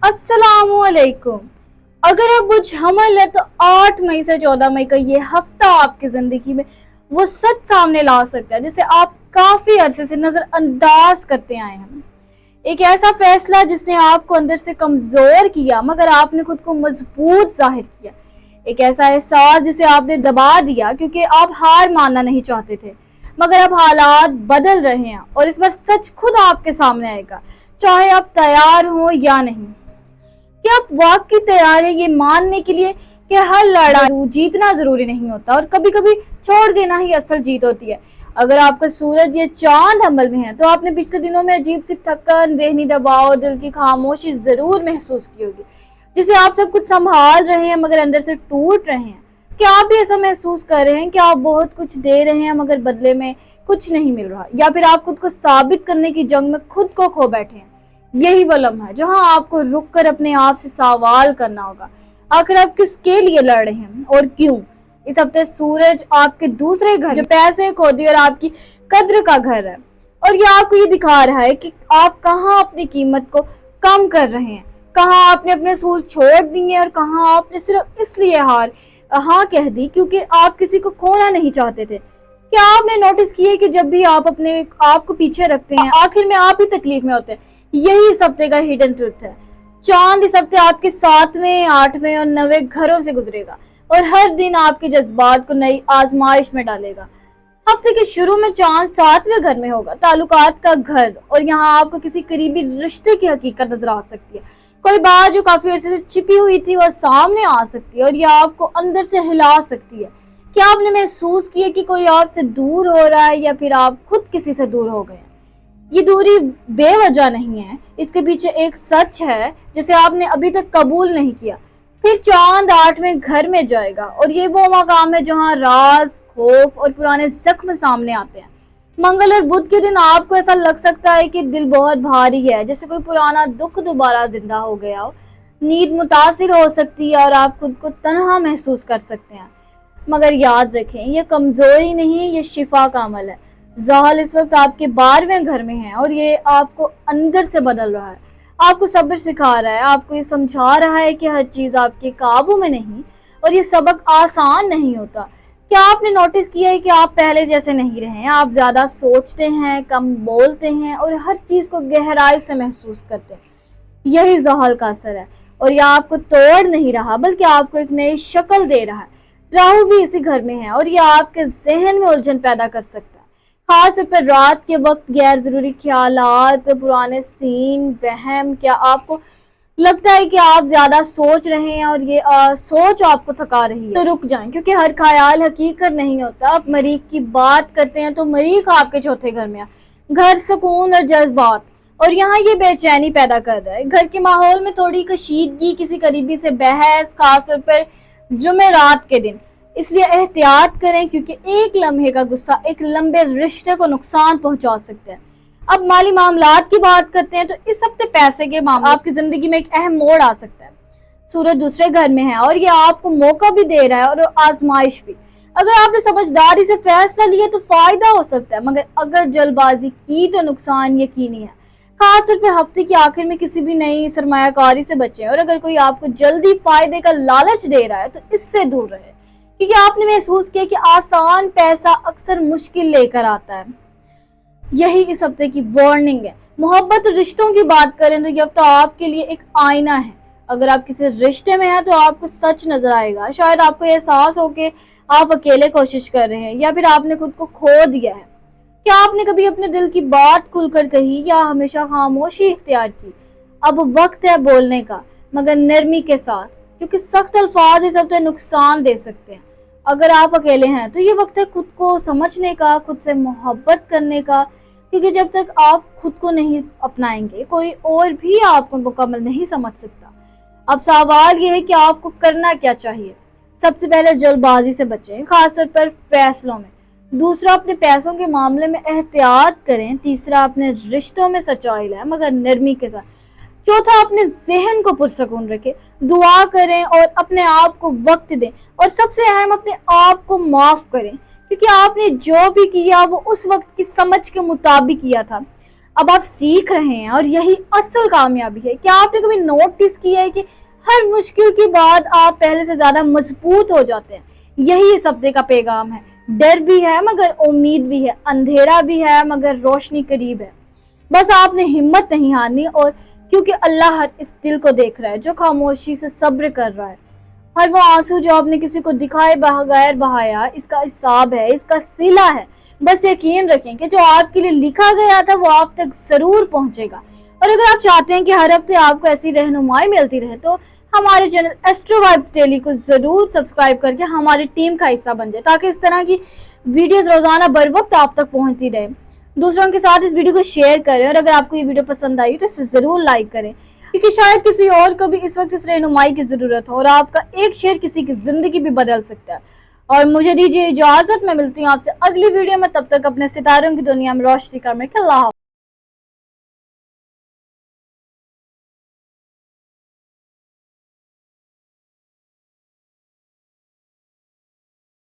अस्सलाम वालेकुम। अगर अब बुझ हमल है तो 8 मई से 14 मई का ये हफ्ता आपकी जिंदगी में वो सच सामने ला सकता है जिसे आप काफी अरसे से नजरअंदाज करते आए हैं। एक ऐसा फैसला जिसने आपको अंदर से कमजोर किया मगर आपने खुद को मजबूत जाहिर किया। एक ऐसा एहसास जिसे आपने दबा दिया क्योंकि आप हार मानना नहीं चाहते थे, मगर अब हालात बदल रहे हैं और इस बार सच खुद आपके सामने आएगा, चाहे आप तैयार हो या नहीं। क्या आप वाकई तैयार है ये मानने के लिए कि हर लड़ाई जीतना जरूरी नहीं होता और कभी कभी छोड़ देना ही असल जीत होती है। अगर आपका सूरज या चांद अमल में है तो आपने पिछले दिनों में अजीब सी थकन, जहनी दबाव, दिल की खामोशी जरूर महसूस की होगी, जिसे आप सब कुछ संभाल रहे हैं मगर अंदर से टूट रहे हैं। क्या आप भी ऐसा महसूस कर रहे हैं कि आप बहुत कुछ दे रहे हैं मगर बदले में कुछ नहीं मिल रहा, या फिर आप खुद को साबित करने की जंग में खुद को खो बैठे हैं? यही वो लम्हा है जहां आपको रुक कर अपने आप से सवाल करना होगा, आखिर आप किसके लिए लड़ रहे हैं और क्यों। इस हफ्ते सूरज आपके दूसरे घर जो पैसे, खोदी और आपकी कद्र का घर है, और ये आपको ये दिखा रहा है कि आप कहाँ अपनी कीमत को कम कर रहे हैं, कहाँ आपने अपने असूल छोड़ दिए और कहाँ आपने सिर्फ इसलिए हाँ कह दी क्योंकि आप किसी को खोना नहीं चाहते थे। क्या आपने नोटिस किया कि जब भी आप अपने आप को पीछे रखते हैं आखिर में आप ही तकलीफ में होते हैं? यही इस हफ्ते का हिडन ट्रुथ है। चांद इस हफ्ते आपके 7वें, 8वें और 9वें घरों से गुजरेगा और हर दिन आपके जज्बात को नई आजमाइश में डालेगा। हफ्ते के शुरू में चांद 7वें घर में होगा, ताल्लुकात का घर, और यहाँ आपको किसी करीबी रिश्ते की हकीकत नजर आ सकती है। कोई बात जो काफी अरसे से छिपी हुई थी वह सामने आ सकती है और यह आपको अंदर से हिला सकती है। क्या आपने महसूस किया कि कोई आपसे दूर हो रहा है या फिर आप खुद किसी से दूर हो गए? ये दूरी बेवजह नहीं है, इसके पीछे एक सच है जिसे आपने अभी तक कबूल नहीं किया। फिर चांद 8वें घर में जाएगा और ये वो मकाम है जहां राज, खौफ और पुराने जख्म सामने आते हैं। मंगल और बुध के दिन आपको ऐसा लग सकता है कि दिल बहुत भारी है, जैसे कोई पुराना दुख दोबारा जिंदा हो गया हो। नींद मुतासिर हो सकती है और आप खुद को तन्हा महसूस कर सकते हैं, मगर याद रखें ये कमजोरी नहीं, ये शिफा का अमल है। ज़हल इस वक्त आपके 12वें घर में है और ये आपको अंदर से बदल रहा है, आपको सब्र सिखा रहा है, आपको ये समझा रहा है कि हर चीज आपके काबू में नहीं और ये सबक आसान नहीं होता। क्या आपने नोटिस किया है कि आप पहले जैसे नहीं रहे हैं? आप ज्यादा सोचते हैं, कम बोलते हैं और हर चीज को गहराई से महसूस करते हैं। यही ज़हल का असर है और यह आपको तोड़ नहीं रहा बल्कि आपको एक नई शक्ल दे रहा है। राहु भी इसी घर में है और यह आपके जहन में उलझन पैदा कर सकता है, खास तौर पर रात के वक्त। गैर जरूरी ख्यालात, पुराने सीन, वहम। क्या आपको लगता है कि आप ज्यादा सोच रहे हैं और ये सोच आपको थका रही है? तो रुक जाएं, क्योंकि हर ख्याल हकीकत नहीं होता। आप मरीख की बात करते हैं तो मरीख आपके चौथे घर में है, घर सुकून और जज्बात, और यहाँ ये बेचैनी पैदा कर रहा है। घर के माहौल में थोड़ी कशीदगी, किसी करीबी से बहस, खास तौर पर जुमेरात के दिन। इसलिए एहतियात करें क्योंकि एक लम्हे का गुस्सा एक लंबे रिश्ते को नुकसान पहुंचा सकता है। अब माली मामलात की बात करते हैं तो इस हफ्ते पैसे के मामले आपकी जिंदगी में एक अहम मोड़ आ सकता है। सूरज दूसरे घर में है और ये आपको मौका भी दे रहा है और आजमाइश भी। अगर आपने समझदारी से फैसला लिया तो फायदा हो सकता है, मगर अगर जल्दबाजी की तो नुकसान यकीनी है। खासतौर पर हफ्ते के आखिर में किसी भी नई सरमायाकारी से बचें, और अगर कोई आपको जल्दी फायदे का लालच दे रहा है तो इससे दूर रहे, क्योंकि आपने महसूस किया कि आसान पैसा अक्सर मुश्किल लेकर आता है। यही इस हफ्ते की वार्निंग है। मोहब्बत और रिश्तों की बात करें तो ये हफ्ता आपके लिए एक आईना है। अगर आप किसी रिश्ते में हैं तो आपको सच नजर आएगा। शायद आपको एहसास हो कि आप अकेले कोशिश कर रहे हैं या फिर आपने खुद को खो दिया है। क्या आपने कभी अपने दिल की बात खुलकर कही या हमेशा खामोशी इख्तियार की? अब वक्त है बोलने का, मगर नरमी के साथ, क्योंकि सख्त अल्फाज इस हफ्ते नुकसान दे सकते हैं। अगर आप अकेले हैं तो ये वक्त है खुद को समझने का, खुद से मोहब्बत करने का, क्योंकि जब तक आप खुद को नहीं अपनाएंगे कोई और भी आपको मुकम्मल नहीं समझ सकता। अब सवाल ये है कि आपको करना क्या चाहिए। सबसे पहले जल्दबाजी से बचें, खासतौर पर फैसलों में। दूसरा, अपने पैसों के मामले में एहतियात करें। तीसरा, अपने रिश्तों में सच्चाई लाएं मगर नरमी के साथ। चौथा, अपने जहन को पुरसकून रखें, दुआ करें और अपने आप को वक्त दें, और सबसे अहम, अपने आप को माफ करें, क्योंकि आपने जो भी किया वो उस वक्त की समझ के मुताबिक किया था। اب آپ سیکھ رہے ہیں اور یہی اصل کامیابی ہے۔ کیا آپ نے کبھی نوٹس کیا ہے کہ ہر مشکل کے بعد آپ پہلے سے زیادہ مضبوط ہو جاتے ہیں؟ یہی اس ہفتے کا پیغام ہے۔ ڈر بھی ہے مگر امید بھی ہے، اندھیرا بھی ہے مگر روشنی قریب ہے۔ بس آپ نے ہمت نہیں ہارنی، اور کیونکہ اللہ ہر اس دل کو دیکھ رہا ہے جو خاموشی سے صبر کر رہا ہے۔ ہر وہ آنسو جو آپ نے کسی کو دکھائے بغیر بہایا، اس کا حساب ہے، اس کا صلہ ہے۔ بس یقین رکھیں کہ جو آپ کے لیے لکھا گیا تھا وہ آپ تک ضرور پہنچے گا۔ اور اگر آپ چاہتے ہیں کہ ہر ہفتے آپ کو ایسی رہنمائی ملتی رہے تو ہمارے چینل ایسٹرو وائبس ڈیلی کو ضرور سبسکرائب کر کے ہماری ٹیم کا حصہ بن جائے، تاکہ اس طرح کی ویڈیوز روزانہ بر وقت آپ تک پہنچتی رہے۔ دوسروں کے ساتھ اس ویڈیو کو شیئر کریں، اور اگر آپ کو یہ ویڈیو پسند آئی تو اسے ضرور لائک کریں، کیونکہ شاید کسی اور کو بھی اس وقت اس رہنمائی کی ضرورت ہو، اور آپ کا ایک شیئر کسی کی زندگی بھی بدل سکتا ہے۔ اور مجھے دیجیے اجازت، میں ملتی ہوں آپ سے اگلی ویڈیو میں، تب تک اپنے ستاروں کی دنیا میں روشنی کرنے کے اللہ حافظ۔